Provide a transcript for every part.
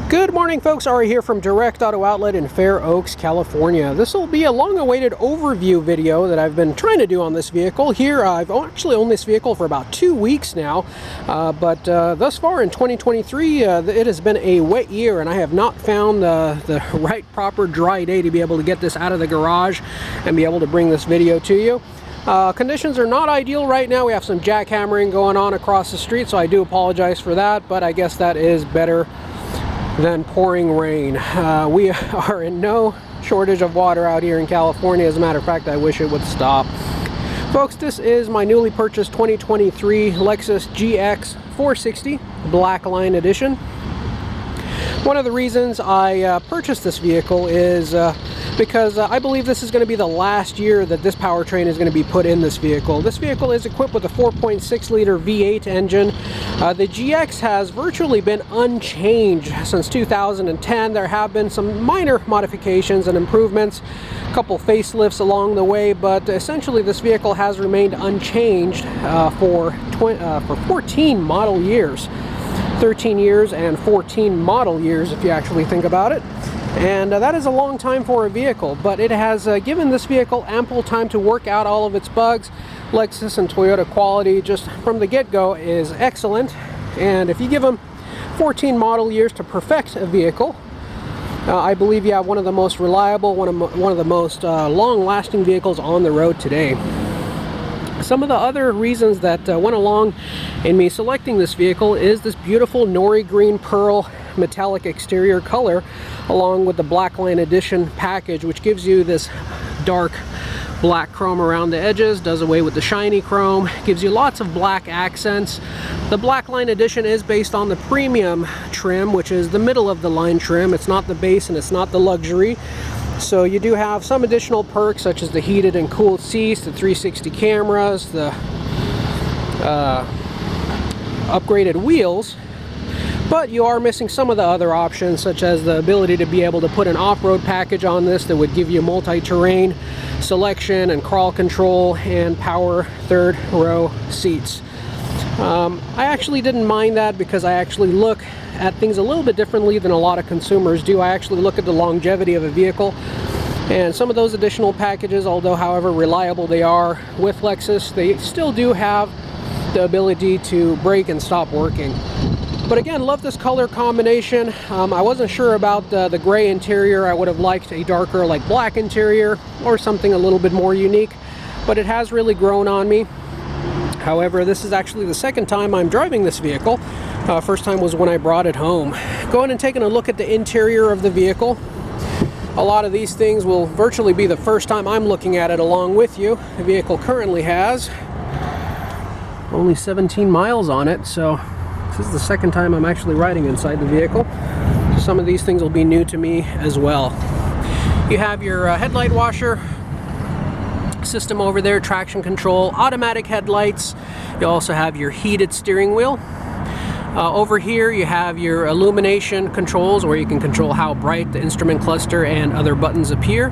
Good morning, folks. Ari here from Direct Auto Outlet in Fair Oaks, California. This will be a long-awaited overview video that I've been trying to do on this vehicle. Here, I've actually owned this vehicle for about 2 weeks now, but thus far in 2023, it has been a wet year, and I have not found the right proper dry day to be able to get this out of the garage and be able to bring this video to you. Conditions are not ideal right now. We have some jackhammering going on across the street, so I do apologize for that, but I guess that is better than pouring rain. We are in no shortage of water out here in California. As a matter of fact, I wish it would stop. Folks, this is my newly purchased 2023 Lexus GX 460 Black Line Edition. One of the reasons I purchased this vehicle is because I believe this is going to be the last year that this powertrain is going to be put in this vehicle. This vehicle is equipped with a 4.6 liter V8 engine. The GX has virtually been unchanged since 2010. There have been some minor modifications and improvements, a couple facelifts along the way, but essentially this vehicle has remained unchanged for 14 model years. 13 years and 14 model years if you actually think about it. And that is a long time for a vehicle, but it has given this vehicle ample time to work out all of its bugs. Lexus and Toyota quality just from the get-go is excellent, and if you give them 14 model years to perfect a vehicle, I believe you have one of the most reliable, one of the most long-lasting vehicles on the road today. Some of the other reasons that went along in me selecting this vehicle is this beautiful nori green pearl metallic exterior color, along with the Black Line Edition package, which gives you this dark black chrome around the edges, does away with the shiny chrome, gives you lots of black accents. The Black Line Edition is based on the premium trim, which is the middle of the line trim. It's not the base and it's not the luxury. So you do have some additional perks such as the heated and cooled seats, the 360 cameras, the upgraded wheels, but you are missing some of the other options, such as the ability to be able to put an off-road package on this that would give you multi-terrain selection and crawl control and power third row seats. I actually didn't mind that because I actually look at things a little bit differently than a lot of consumers do. I actually look at the longevity of a vehicle, and some of those additional packages, although however reliable they are with Lexus, they still do have the ability to break and stop working. But again, love this color combination. I wasn't sure about the gray interior. I would have liked a darker, like black interior or something a little bit more unique, but it has really grown on me. However, this is actually the second time I'm driving this vehicle. First time was when I brought it home. Going and taking a look at the interior of the vehicle. A lot of these things will virtually be the first time I'm looking at it along with you. The vehicle currently has only 17 miles on it, so this is the second time I'm actually riding inside the vehicle. Some of these things will be new to me as well. You have your headlight washer system over there, traction control, automatic headlights. You also have your heated steering wheel. Over here you have your illumination controls, where you can control how bright the instrument cluster and other buttons appear.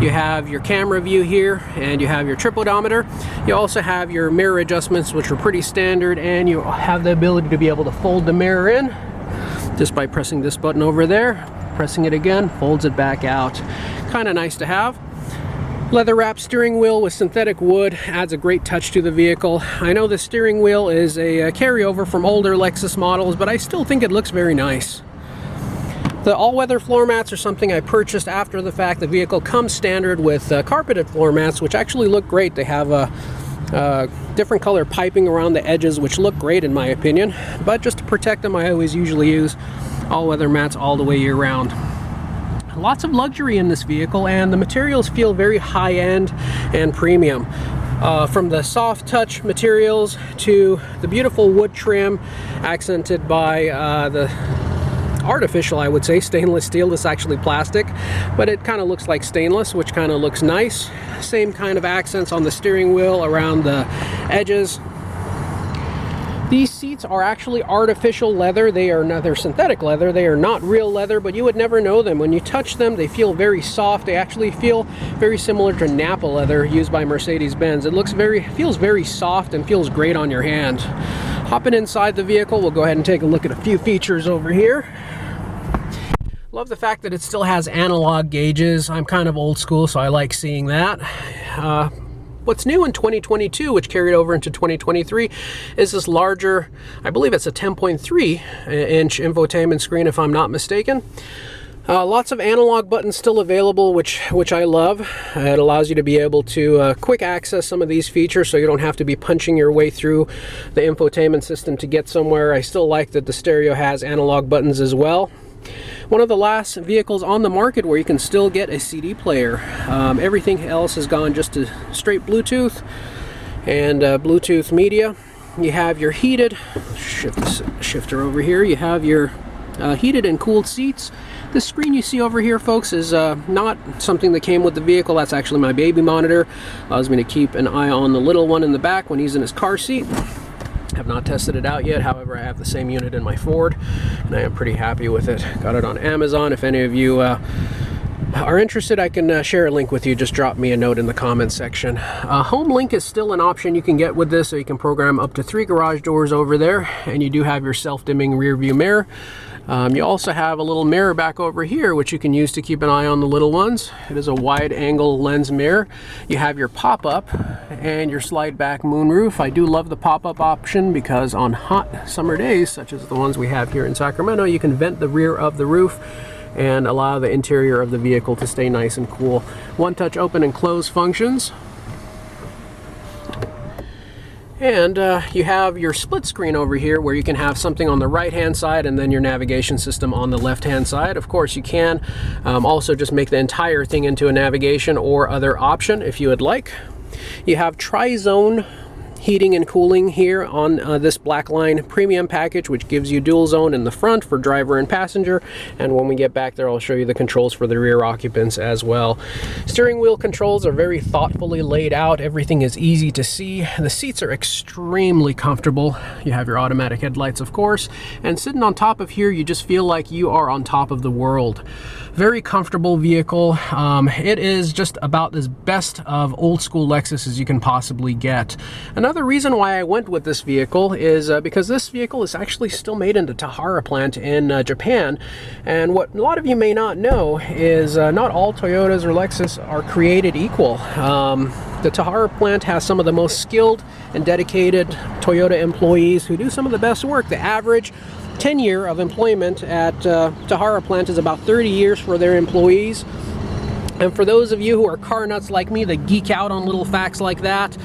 You have your camera view here, and you have your trip odometer. You also have your mirror adjustments, which are pretty standard, and you have the ability to be able to fold the mirror in just by pressing this button over there. Pressing it again folds it back out. Kind of nice to have. Leather wrapped steering wheel with synthetic wood adds a great touch to the vehicle. I know the steering wheel is a carryover from older Lexus models, but I still think it looks very nice. The all-weather floor mats are something I purchased after the fact. The vehicle comes standard with carpeted floor mats, which actually look great. They have a different color piping around the edges, which look great in my opinion. But just to protect them, I always usually use all-weather mats all the way year round. Lots of luxury in this vehicle, and the materials feel very high-end and premium. From the soft touch materials to the beautiful wood trim accented by the artificial, I would say, stainless steel. This is actually plastic, but it kind of looks like stainless, which kind of looks nice. Same kind of accents on the steering wheel around the edges. These seats are actually artificial leather. They're synthetic leather. They are not real leather, but you would never know them. When you touch them, they feel very soft. They actually feel very similar to Napa leather used by Mercedes-Benz. It feels very soft and feels great on your hand. Hopping inside the vehicle, we'll go ahead and take a look at a few features over here. Love the fact that it still has analog gauges. I'm kind of old school, so I like seeing that. What's new in 2022, which carried over into 2023, is this larger, I believe it's a 10.3-inch infotainment screen, if I'm not mistaken. Lots of analog buttons still available, which I love. It allows you to be able to quick access some of these features, so you don't have to be punching your way through the infotainment system to get somewhere. I still like that the stereo has analog buttons as well. One of the last vehicles on the market where you can still get a CD player. Everything else has gone just to straight Bluetooth and Bluetooth media. You have your heated, shift the shifter over here, you have your heated and cooled seats. This screen you see over here, folks, is not something that came with the vehicle. That's actually my baby monitor. Allows me to keep an eye on the little one in the back when he's in his car seat. Have not tested it out yet, however I have the same unit in my Ford and I am pretty happy with it. Got it on Amazon. If any of you are interested, I can share a link with you. Just drop me a note in the comments section. Home link is still an option you can get with this, so you can program up to 3 garage doors over there, and you do have your self-dimming rear view mirror. You also have a little mirror back over here, which you can use to keep an eye on the little ones. It is a wide angle lens mirror. You have your pop-up and your slide back moonroof. I do love the pop-up option because on hot summer days, such as the ones we have here in Sacramento, you can vent the rear of the roof and allow the interior of the vehicle to stay nice and cool. One-touch open and close functions. And you have your split screen over here where you can have something on the right hand side and then your navigation system on the left hand side. Of course, you can also just make the entire thing into a navigation or other option if you would like. You have tri-zone heating and cooling here on this Blackline premium package, which gives you dual zone in the front for driver and passenger, and when we get back there I'll show you the controls for the rear occupants as well. Steering wheel controls are very thoughtfully laid out. Everything is easy to see. The seats are extremely comfortable. You have your automatic headlights, of course, and sitting on top of here you just feel like you are on top of the world. Very comfortable vehicle. It is just about as best of old school Lexus as you can possibly get. Another reason why I went with this vehicle is because this vehicle is actually still made in the Tahara plant in Japan. And what a lot of you may not know is not all Toyotas or Lexus are created equal. The Tahara plant has some of the most skilled and dedicated Toyota employees who do some of the best work. The average tenure of employment at Tahara plant is about 30 years for their employees. And for those of you who are car nuts like me that geek out on little facts like that,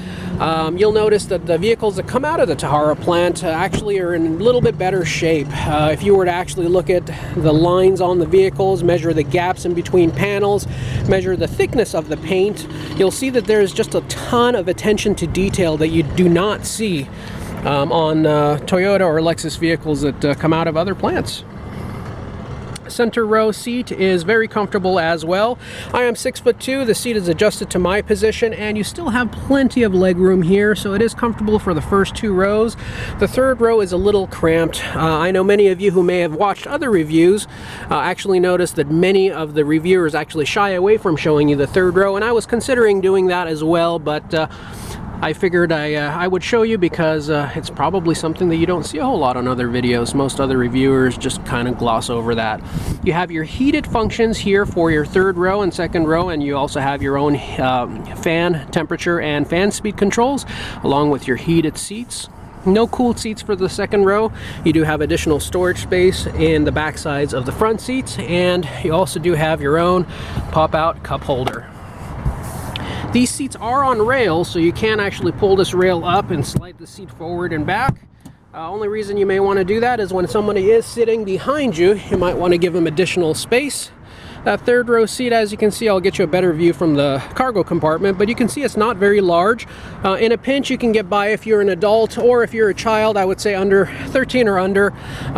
you'll notice that the vehicles that come out of the Tahara plant actually are in a little bit better shape. If you were to actually look at the lines on the vehicles, measure the gaps in between panels, measure the thickness of the paint, you'll see that there's just a ton of attention to detail that you do not see on Toyota or Lexus vehicles that come out of other plants. Center row seat is very comfortable as well. I am 6'2". The seat is adjusted to my position, and you still have plenty of leg room here, so it is comfortable for the first 2 rows. The third row is a little cramped. I know many of you who may have watched other reviews actually noticed that many of the reviewers actually shy away from showing you the third row, and I was considering doing that as well, but I figured I would show you because it's probably something that you don't see a whole lot on other videos. Most other reviewers just kind of gloss over that. You have your heated functions here for your third row and second row, and you also have your own fan temperature and fan speed controls, along with your heated seats. No cooled seats for the second row. You do have additional storage space in the back sides of the front seats, and you also do have your own pop-out cup holder. These seats are on rails, so you can actually pull this rail up and slide the seat forward and back. Only reason you may want to do that is when somebody is sitting behind you, you might want to give them additional space. That third row seat, as you can see, I'll get you a better view from the cargo compartment, but you can see it's not very large. In a pinch, you can get by if you're an adult, or if you're a child, I would say under 13 or under,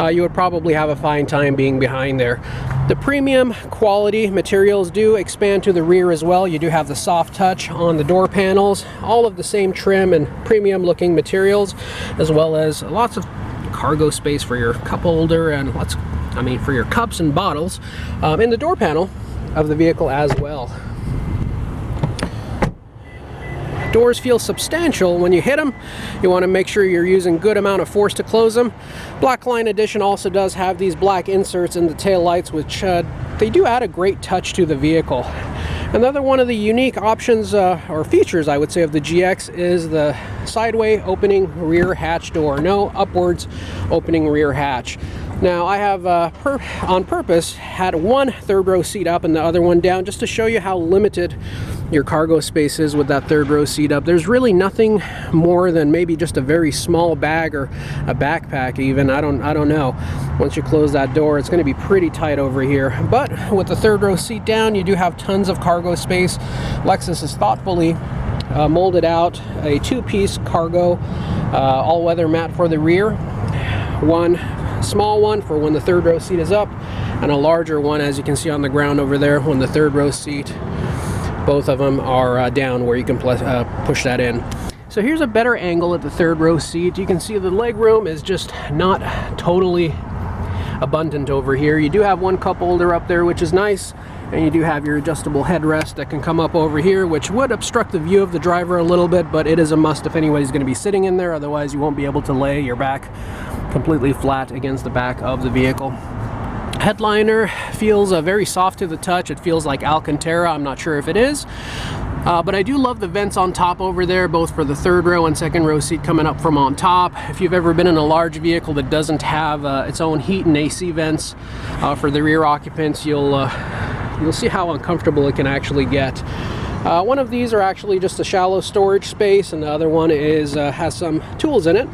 you would probably have a fine time being behind there. The premium quality materials do expand to the rear as well. You do have the soft touch on the door panels, all of the same trim and premium looking materials, as well as lots of cargo space for your cup holder and for your cups and bottles in the door panel of the vehicle as well. doors feel substantial when you hit them. You want to make sure you're using good amount of force to close them. Blackline Edition also does have these black inserts in the tail lights, which they do add a great touch to the vehicle. Another one of the unique options or features, I would say, of the GX is the sideway opening rear hatch door. No upwards opening rear hatch. Now, I have on purpose had one third row seat up and the other one down, just to show you how limited your cargo space is with that third row seat up. There's really nothing more than maybe just a very small bag or a backpack even. I don't know. Once you close that door, it's going to be pretty tight over here. But with the third row seat down, you do have tons of cargo space. Lexus has thoughtfully molded out a two-piece cargo all-weather mat for the rear. One small one for when the third row seat is up, and a larger one, as you can see on the ground over there, when the third row seat, both of them are down, where you can push that in. So here's a better angle at the third row seat. You can see the leg room is just not totally abundant over here. You do have one cup holder up there, which is nice, and you do have your adjustable headrest that can come up over here, which would obstruct the view of the driver a little bit, but it is a must if anybody's going to be sitting in there. Otherwise, you won't be able to lay your back completely flat against the back of the vehicle. Headliner feels very soft to the touch. It feels like Alcantara. I'm not sure if it is. But I do love the vents on top over there, both for the third row and second row seat coming up from on top. If you've ever been in a large vehicle that doesn't have its own heat and AC vents for the rear occupants, you'll see how uncomfortable it can actually get. One of these are actually just a shallow storage space, and the other one has some tools in it.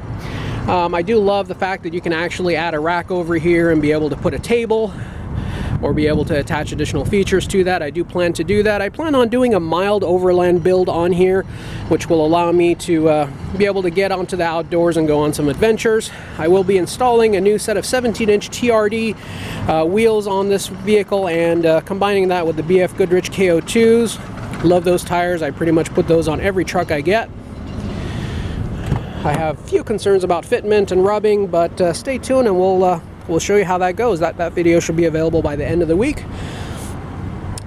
I do love the fact that you can actually add a rack over here and be able to put a table or be able to attach additional features to that. I do plan to do that. I plan on doing a mild overland build on here, which will allow me to be able to get onto the outdoors and go on some adventures. I will be installing a new set of 17-inch TRD wheels on this vehicle, and combining that with the BF Goodrich KO2s. Love those tires. I pretty much put those on every truck I get. I have a few concerns about fitment and rubbing, but stay tuned and we'll show you how that goes. That video should be available by the end of the week.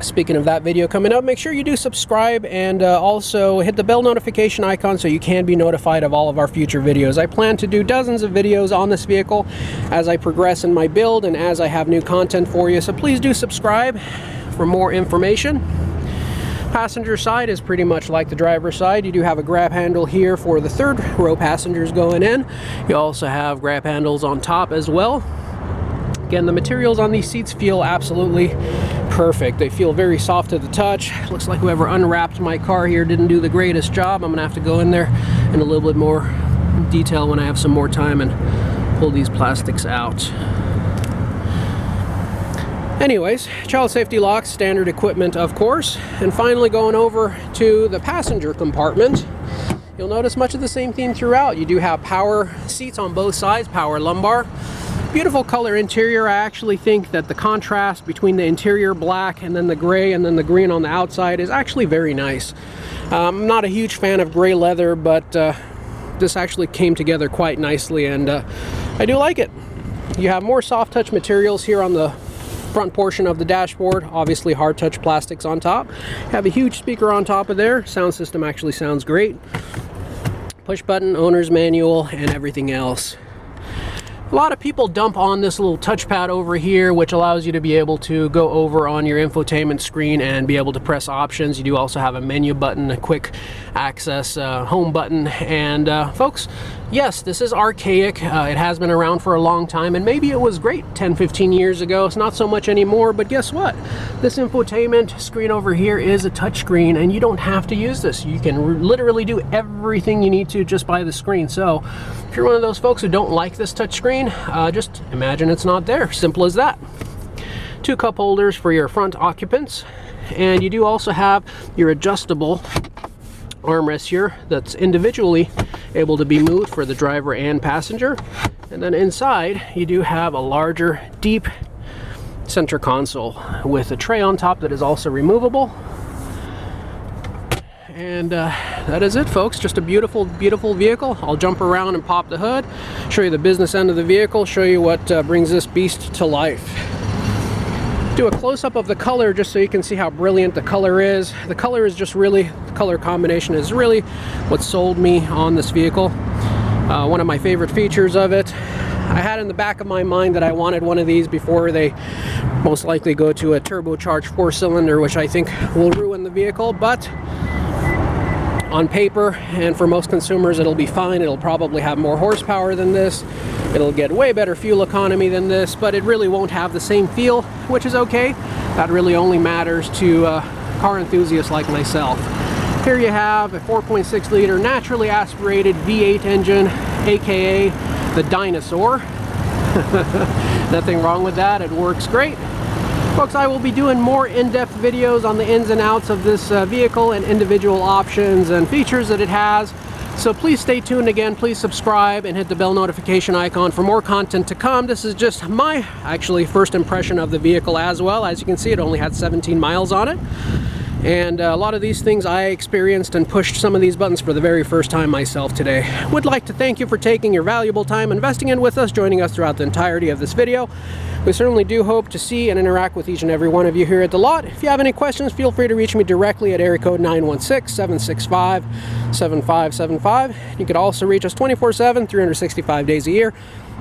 Speaking of that video coming up, make sure you do subscribe and also hit the bell notification icon so you can be notified of all of our future videos. I plan to do dozens of videos on this vehicle as I progress in my build and as I have new content for you, so please do subscribe for more information. Passenger side is pretty much like the driver's side. You do have a grab handle here for the third row passengers going in. You also have grab handles on top as well. Again, the materials on these seats feel absolutely perfect. They feel very soft to the touch. Looks like whoever unwrapped my car here didn't do the greatest job. I'm gonna have to go in there in a little bit more detail when I have some more time and pull these plastics out. Anyways, child safety locks, standard equipment, of course. And finally, going over to the passenger compartment, you'll notice much of the same theme throughout. You do have power seats on both sides, power lumbar. Beautiful color interior. I actually think that the contrast between the interior black and then the gray and then the green on the outside is actually very nice. I'm not a huge fan of gray leather, but this actually came together quite nicely, and I do like it. You have more soft touch materials here on the front portion of the dashboard, obviously hard touch plastics on top. Have a huge speaker on top of there. Sound system actually sounds great. Push button, owner's manual, and everything else. A lot of people dump on this little touchpad over here, which allows you to be able to go over on your infotainment screen and be able to press options. You do also have a menu button, a quick access home button, and folks, yes, this is archaic. It has been around for a long time, and maybe it was great 10-15 years ago. It's not so much anymore, but guess what? This infotainment screen over here is a touchscreen, and you don't have to use this. You can literally do everything you need to just by the screen. So if you're one of those folks who don't like this touchscreen, just imagine it's not there. Simple as that. 2 cup holders for your front occupants, and you do also have your adjustable armrest here that's individually able to be moved for the driver and passenger. And then inside you do have a larger, deep center console with a tray on top that is also removable. And that is it, folks. Just a beautiful, beautiful vehicle. I'll jump around and pop the hood, show you the business end of the vehicle, show you what brings this beast to life. Do a close-up of the color just so you can see how brilliant the color is. The color is just really, the color combination is really what sold me on this vehicle. One of my favorite features of it. I had in the back of my mind that I wanted one of these before they most likely go to a turbocharged 4-cylinder, which I think will ruin the vehicle, but on paper and for most consumers it'll be fine. It'll probably have more horsepower than this. It'll get way better fuel economy than this, but it really won't have the same feel, which is okay. That really only matters to car enthusiasts like myself. Here you have a 4.6 liter naturally aspirated V8 engine, aka the dinosaur. Nothing wrong with that, it works great. Folks, I will be doing more in-depth videos on the ins and outs of this vehicle and individual options and features that it has. So please stay tuned again, please subscribe and hit the bell notification icon for more content to come. This is just my actually first impression of the vehicle as well. As you can see, it only had 17 miles on it. And a lot of these things I experienced and pushed some of these buttons for the very first time myself today. Would like to thank you for taking your valuable time investing in with us, joining us throughout the entirety of this video. We certainly do hope to see and interact with each and every one of you here at the lot. If you have any questions, feel free to reach me directly at area code 916-765-7575. You could also reach us 24/7, 365 days a year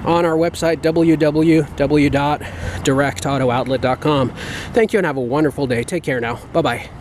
on our website, www.directauto.outlet.com. Thank you and have a wonderful day. Take care now. Bye-bye.